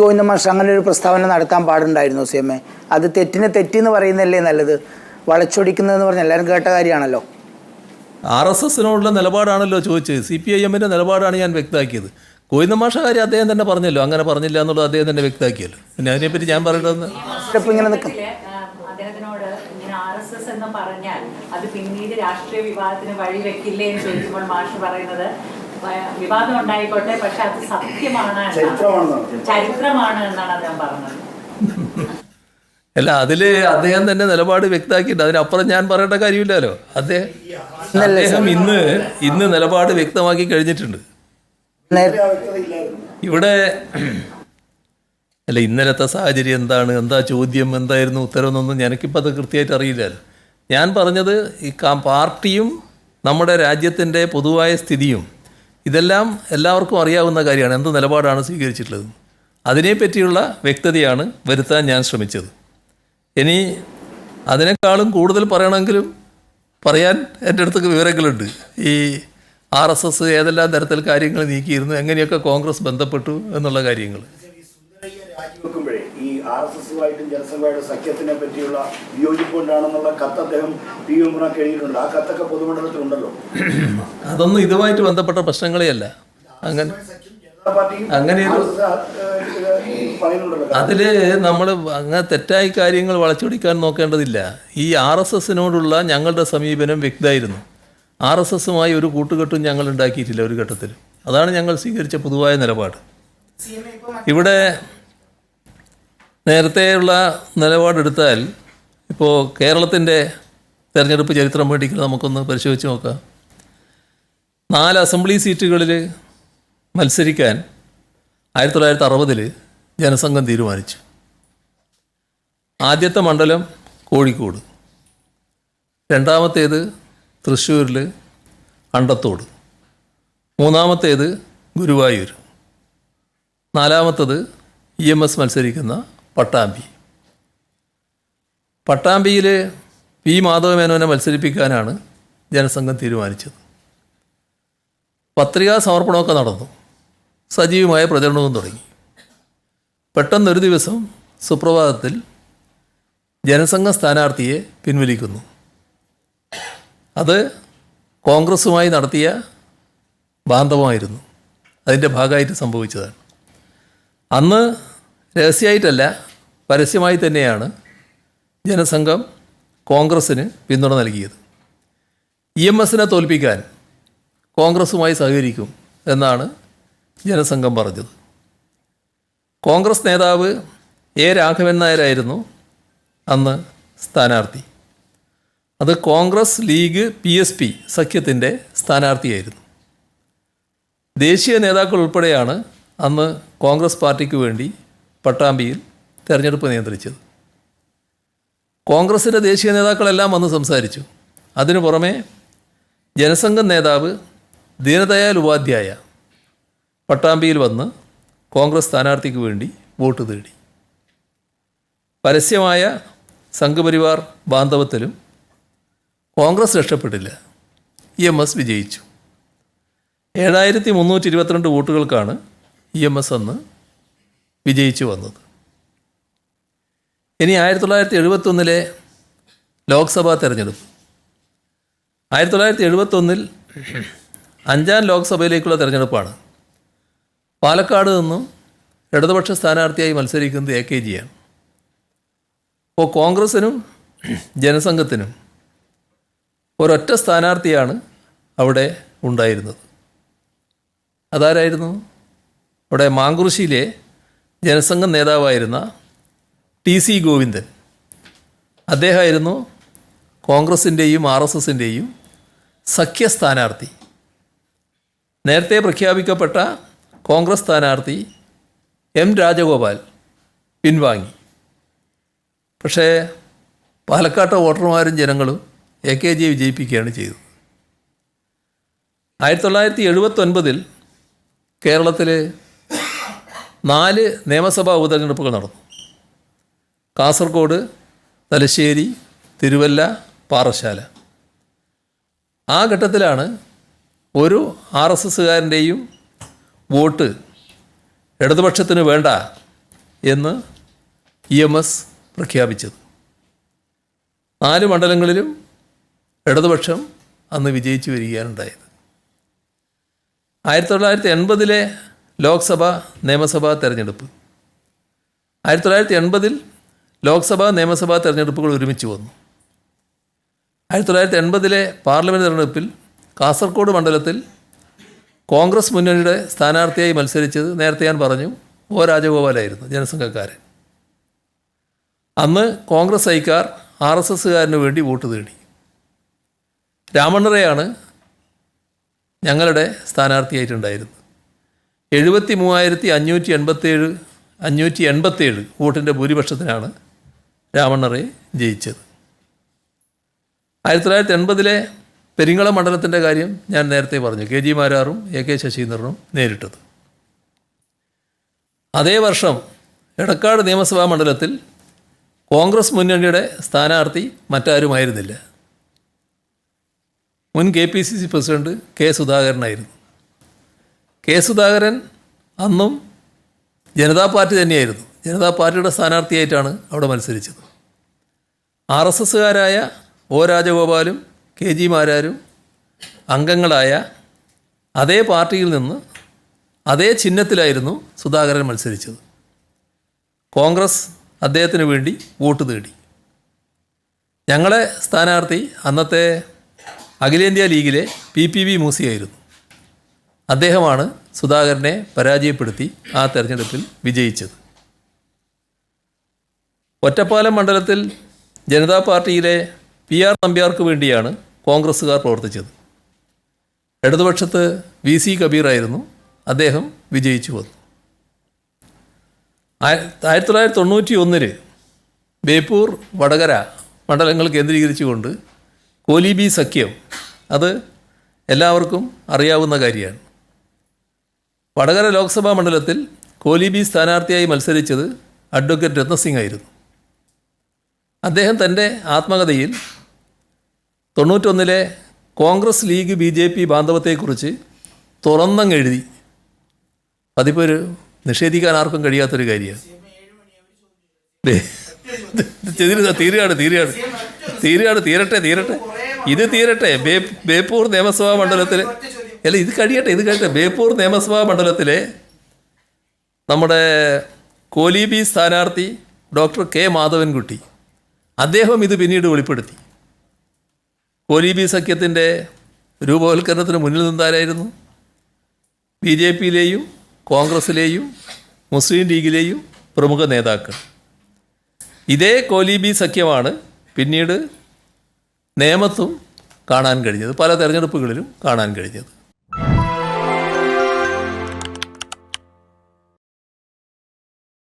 ഗോവിന്ദ മാഷ് അങ്ങനെ ഒരു പ്രസ്താവന നടത്താൻ പാടുണ്ടായിരുന്നു സിഎംഎ. അത് തെറ്റെന്ന് പറയുന്നതല്ലേ നല്ലത്. വളച്ചൊടിക്കുന്നതെന്ന് പറഞ്ഞാൽ എല്ലാവരും കേട്ട കാര്യമാണല്ലോ. RSSനോടുള്ള നിലപാടാണല്ലോ ചോദിച്ചത്. CPIMൻ്റെ നിലപാടാണ് ഞാൻ വ്യക്തമാക്കിയത്. ഗോവിന്ദ മാഷ കാര്യം അദ്ദേഹം തന്നെ പറഞ്ഞല്ലോ, അങ്ങനെ പറഞ്ഞില്ല എന്നുള്ളത് അദ്ദേഹം തന്നെ വ്യക്തമാക്കിയല്ലോ. പിന്നെ അതിനെപ്പറ്റി ഞാൻ പറയേണ്ടതെന്ന് അദ്ദേഹത്തിനോട് ഇങ്ങനെ RSS എന്ന് പറഞ്ഞാൽ അത് പിന്നീട് രാഷ്ട്രീയ വിവാദത്തിന് വഴിവെക്കില്ലേ എന്ന് ചോദിക്കുമ്പോൾ മാഷ് പറയുന്നത് വിവാദം ഉണ്ടായിക്കോട്ടെ, പക്ഷെ അത് സത്യമാണ്, ചരിത്രമാണ് എന്നാണ് അദ്ദേഹം പറഞ്ഞത്. അല്ല, അതിൽ അദ്ദേഹം തന്നെ നിലപാട് വ്യക്തമാക്കിയിട്ട് അതിനപ്പുറം ഞാൻ പറയേണ്ട കാര്യമില്ലല്ലോ. അദ്ദേഹം ഇന്ന് നിലപാട് വ്യക്തമാക്കി കഴിഞ്ഞിട്ടുണ്ട്. ഇവിടെ അല്ല, ഇന്നലത്തെ സാഹചര്യം എന്താണ്, എന്താ ചോദ്യം, എന്തായിരുന്നു ഉത്തരവെന്നൊന്നും എനിക്കിപ്പോൾ അത് കൃത്യമായിട്ട് അറിയില്ലല്ലോ. ഞാൻ പറഞ്ഞത് ഈ പാർട്ടിയും നമ്മുടെ രാജ്യത്തിൻ്റെ പൊതുവായ സ്ഥിതിയും ഇതെല്ലാം എല്ലാവർക്കും അറിയാവുന്ന കാര്യമാണ്. എന്ത് നിലപാടാണ് സ്വീകരിച്ചിട്ടുള്ളത് അതിനെപ്പറ്റിയുള്ള വ്യക്തതയാണ് വരുത്താൻ ഞാൻ ശ്രമിച്ചത്. ഇനി അതിനേക്കാളും കൂടുതൽ പറയണമെങ്കിലും പറയാൻ എൻ്റെ അടുത്തൊക്കെ വിവരങ്ങളുണ്ട്. ഈ RSS ഏതെല്ലാം തരത്തിൽ കാര്യങ്ങൾ നീക്കിയിരുന്നു, എങ്ങനെയൊക്കെ കോൺഗ്രസ് ബന്ധപ്പെട്ടു എന്നുള്ള കാര്യങ്ങൾ. ഈ RSSുമായിട്ടും ജനസംഘമായിട്ടും സഖ്യത്തിനെ പറ്റിയുള്ള വിയോജിപ്പ് കൊണ്ടാണെന്നുള്ള കത്ത് അദ്ദേഹം PV ഉമ്മറിനൊക്കെ എഴുതിയിട്ടുണ്ട്. ആ കത്തൊക്കെ പൊതുമണ്ഡലത്തിലുണ്ടല്ലോ. അതൊന്നും ഇതുമായിട്ട് ബന്ധപ്പെട്ട പ്രശ്നങ്ങളേ അല്ല. അങ്ങനെ അതിൽ നമ്മൾ അങ്ങനെ തെറ്റായ കാര്യങ്ങൾ വളച്ചൊടിക്കാൻ നോക്കേണ്ടതില്ല. ഈ RSSനോടുള്ള ഞങ്ങളുടെ സമീപനം വ്യക്തമായിരുന്നു. RSSുമായി ഒരു കൂട്ടുകെട്ടും ഞങ്ങൾ ഉണ്ടാക്കിയിട്ടില്ല ഒരു ഘട്ടത്തിലും. അതാണ് ഞങ്ങൾ സ്വീകരിച്ച പൊതുവായ നിലപാട്. ഇവിടെ നേരത്തെയുള്ള നിലപാടെടുത്താൽ ഇപ്പോൾ കേരളത്തിൻ്റെ തെരഞ്ഞെടുപ്പ് ചരിത്രം വേണ്ടിയിട്ട് നമുക്കൊന്ന് പരിശോധിച്ച് നോക്കാം. 4 അസംബ്ലി സീറ്റുകളിൽ മത്സരിക്കാൻ 1960 ജനസംഘം തീരുമാനിച്ചു. ആദ്യത്തെ മണ്ഡലം കോഴിക്കോട്, രണ്ടാമത്തേത് തൃശ്ശൂരിൽ അണ്ടത്തോട്, മൂന്നാമത്തേത് ഗുരുവായൂർ, നാലാമത്തത് EMS മത്സരിക്കുന്ന പട്ടാമ്പി. പട്ടാമ്പിയിൽ P മാധവമേനോനെ മത്സരിപ്പിക്കാനാണ് ജനസംഘം തീരുമാനിച്ചത്. പത്രികാ സമർപ്പണമൊക്കെ നടന്നു, സജീവമായ പ്രചരണവും തുടങ്ങി. പെട്ടെന്നൊരു ദിവസം സുപ്രഭാതത്തിൽ ജനസംഘം സ്ഥാനാർത്ഥിയെ പിൻവലിക്കുന്നു. അത് കോൺഗ്രസുമായി നടത്തിയ ബാന്ധവമായിരുന്നു, അതിൻ്റെ ഭാഗമായിട്ട് സംഭവിച്ചതാണ്. അന്ന് രഹസ്യമായിട്ടല്ല, പരസ്യമായി തന്നെയാണ് ജനസംഘം കോൺഗ്രസ്സിന് പിന്തുണ നൽകിയത്. EMSനെ തോൽപ്പിക്കാൻ കോൺഗ്രസുമായി സഹകരിക്കും എന്നാണ് ജനസംഘം പറഞ്ഞത്. കോൺഗ്രസ് നേതാവ് A. രാഘവൻ നായരായിരുന്നു അന്ന് സ്ഥാനാർത്ഥി. അത് കോൺഗ്രസ് ലീഗ് PSP സഖ്യത്തിൻ്റെ സ്ഥാനാർത്ഥിയായിരുന്നു. ദേശീയ നേതാക്കൾ ഉൾപ്പെടെയാണ് അന്ന് കോൺഗ്രസ് പാർട്ടിക്ക് വേണ്ടി പട്ടാമ്പിയിൽ തെരഞ്ഞെടുപ്പ് നിയന്ത്രിച്ചത്. കോൺഗ്രസിൻ്റെ ദേശീയ നേതാക്കളെല്ലാം വന്ന് സംസാരിച്ചു. അതിനു പുറമെ ജനസംഘം നേതാവ് ദീനദയാൽ ഉപാധ്യായ പട്ടാമ്പിയിൽ വന്ന് കോൺഗ്രസ് സ്ഥാനാർത്ഥിക്ക് വേണ്ടി വോട്ട് തേടി. പരസ്യമായ സംഘപരിവാർ ബാന്ധവത്തിലും കോൺഗ്രസ് രക്ഷപ്പെട്ടില്ല, EMS വിജയിച്ചു. 7322 വോട്ടുകൾക്കാണ് EMS അന്ന് വിജയിച്ചു വന്നത്. ഇനി 1971 ലോക്സഭാ തെരഞ്ഞെടുപ്പ്. 1971 5ാം ലോക്സഭയിലേക്കുള്ള തെരഞ്ഞെടുപ്പാണ്. പാലക്കാട് നിന്നും ഇടതുപക്ഷ സ്ഥാനാർത്ഥിയായി മത്സരിക്കുന്നത് AKG ആണ്. അപ്പോൾ കോൺഗ്രസിനും ജനസംഘത്തിനും ഒരൊറ്റ സ്ഥാനാർത്ഥിയാണ് അവിടെ ഉണ്ടായിരുന്നത്. അതാരായിരുന്നു? അവിടെ മാങ്കുറിശ്ശിയിലെ ജനസംഘം നേതാവായിരുന്ന TC ഗോവിന്ദൻ. അദ്ദേഹമായിരുന്നു കോൺഗ്രസിൻ്റെയും RSSൻ്റെയും സഖ്യ സ്ഥാനാർത്ഥി. നേരത്തെ പ്രഖ്യാപിക്കപ്പെട്ട കോൺഗ്രസ് സ്ഥാനാർത്ഥി M. രാജഗോപാൽ പിൻവാങ്ങി. പക്ഷേ പാലക്കാട്ടെ വോട്ടർമാരും ജനങ്ങളും AKG വിജയിപ്പിക്കുകയാണ് ചെയ്തത്. 1979 കേരളത്തിൽ 4 നിയമസഭാ ഉപതെരഞ്ഞെടുപ്പുകൾ നടന്നു. കാസർഗോഡ്, തലശ്ശേരി, തിരുവല്ല, പാറശാല. ആ ഘട്ടത്തിലാണ് ഒരു RSSകാരൻ്റെയും വോട്ട് ഇടതുപക്ഷത്തിന് വേണ്ട എന്ന് EMS പ്രഖ്യാപിച്ചത്. 4 മണ്ഡലങ്ങളിലും ഇടതുപക്ഷം അന്ന് വിജയിച്ചു വരികയാണുണ്ടായത്. 1980 ലോക്സഭ നിയമസഭാ തെരഞ്ഞെടുപ്പ്, 1980 ലോക്സഭാ നിയമസഭാ തെരഞ്ഞെടുപ്പുകൾ ഒരുമിച്ച് വന്നു. 1980 പാർലമെൻറ്റ് തെരഞ്ഞെടുപ്പിൽ കാസർഗോഡ് മണ്ഡലത്തിൽ കോൺഗ്രസ് മുന്നണിയുടെ സ്ഥാനാർത്ഥിയായി മത്സരിച്ചത് നേരത്തെ ഞാൻ പറഞ്ഞു ഒ രാജഗോപാലായിരുന്നു, ജനസംഘക്കാരൻ. അന്ന് കോൺഗ്രസ് ഐക്കാർ RSSകാരന് വേണ്ടി വോട്ട് തേടി. രാമണ്ണറയാണ് ഞങ്ങളുടെ സ്ഥാനാർത്ഥിയായിട്ടുണ്ടായിരുന്നത്. 73,587 വോട്ടിൻ്റെ ഭൂരിപക്ഷത്തിനാണ് രാമണ്ണറെ ജയിച്ചത്. 1980 പെരിങ്ങളം മണ്ഡലത്തിൻ്റെ കാര്യം ഞാൻ നേരത്തെ പറഞ്ഞു, KG മാരാറും AK ശശീന്ദ്രനും നേരിട്ടത്. അതേ വർഷം എടക്കാട് നിയമസഭാ മണ്ഡലത്തിൽ കോൺഗ്രസ് മുന്നണിയുടെ സ്ഥാനാർത്ഥി മറ്റാരുമായിരുന്നില്ല, മുൻ KPCC president K. സുധാകരനായിരുന്നു. K. Sudhakaran അന്നും ജനതാ പാർട്ടി തന്നെയായിരുന്നു, ജനതാ പാർട്ടിയുടെ സ്ഥാനാർത്ഥിയായിട്ടാണ് അവിടെ മത്സരിച്ചത്. RSSകാരായ ഒ രാജഗോപാലും KG മാരാരും അംഗങ്ങളായ അതേ പാർട്ടിയിൽ നിന്ന് അതേ ചിഹ്നത്തിലായിരുന്നു സുധാകരൻ മത്സരിച്ചത്. കോൺഗ്രസ് അദ്ദേഹത്തിന് വേണ്ടി വോട്ട് തേടി. ഞങ്ങളെ സ്ഥാനാർത്ഥി അന്നത്തെ അഖിലേന്ത്യാ ലീഗിലെ PPV മൂസിയായിരുന്നു. അദ്ദേഹമാണ് സുധാകരനെ പരാജയപ്പെടുത്തി ആ തെരഞ്ഞെടുപ്പിൽ വിജയിച്ചത്. ഒറ്റപ്പാലം മണ്ഡലത്തിൽ ജനതാ പാർട്ടിയിലെ PR നമ്പ്യാർക്ക് വേണ്ടിയാണ് കോൺഗ്രസ്സുകാർ പ്രവർത്തിച്ചത്. ഇടതുപക്ഷത്ത് VC കബീറായിരുന്നു, അദ്ദേഹം വിജയിച്ചു വന്നു. 1991 ബേപ്പൂർ വടകര മണ്ഡലങ്ങൾ കേന്ദ്രീകരിച്ചുകൊണ്ട് കോലീബി സഖ്യം, അത് എല്ലാവർക്കും അറിയാവുന്ന കാര്യമാണ്. വടകര ലോക്സഭാ മണ്ഡലത്തിൽ കോലീബി സ്ഥാനാർത്ഥിയായി മത്സരിച്ചത് അഡ്വക്കേറ്റ് രത്നസിംഗ് ആയിരുന്നു. അദ്ദേഹം തൻ്റെ ആത്മകഥയിൽ 91 കോൺഗ്രസ് ലീഗ് BJP ബാന്ധവത്തെക്കുറിച്ച് തുറന്നങ്ങെഴുതി. അതിപ്പോൾ നിഷേധിക്കാൻ ആർക്കും കഴിയാത്തൊരു കാര്യമാണ്. തീരട്ടെ ഇത് തീരട്ടെ. ബേപ്പൂർ നിയമസഭാ മണ്ഡലത്തിൽ അല്ല, ഇത് കഴിയട്ടെ. ബേപ്പൂർ നിയമസഭാ മണ്ഡലത്തിലെ നമ്മുടെ കോലീബി സ്ഥാനാർത്ഥി ഡോക്ടർ K. മാധവൻകുട്ടി, അദ്ദേഹം ഇത് പിന്നീട് വെളിപ്പെടുത്തി. കോലീബി സഖ്യത്തിൻ്റെ രൂപവൽക്കരണത്തിന് മുന്നിൽ നിന്നാരായിരുന്നു? BJPയിലെയും കോൺഗ്രസ്സിലെയും മുസ്ലിം ലീഗിലെയും പ്രമുഖ നേതാക്കൾ. ഇതേ കോലീബി സഖ്യമാണ് പിന്നീട് നേമത്തും കാണാൻ കഴിഞ്ഞത്, പല തെരഞ്ഞെടുപ്പുകളിലും കാണാൻ കഴിഞ്ഞത്.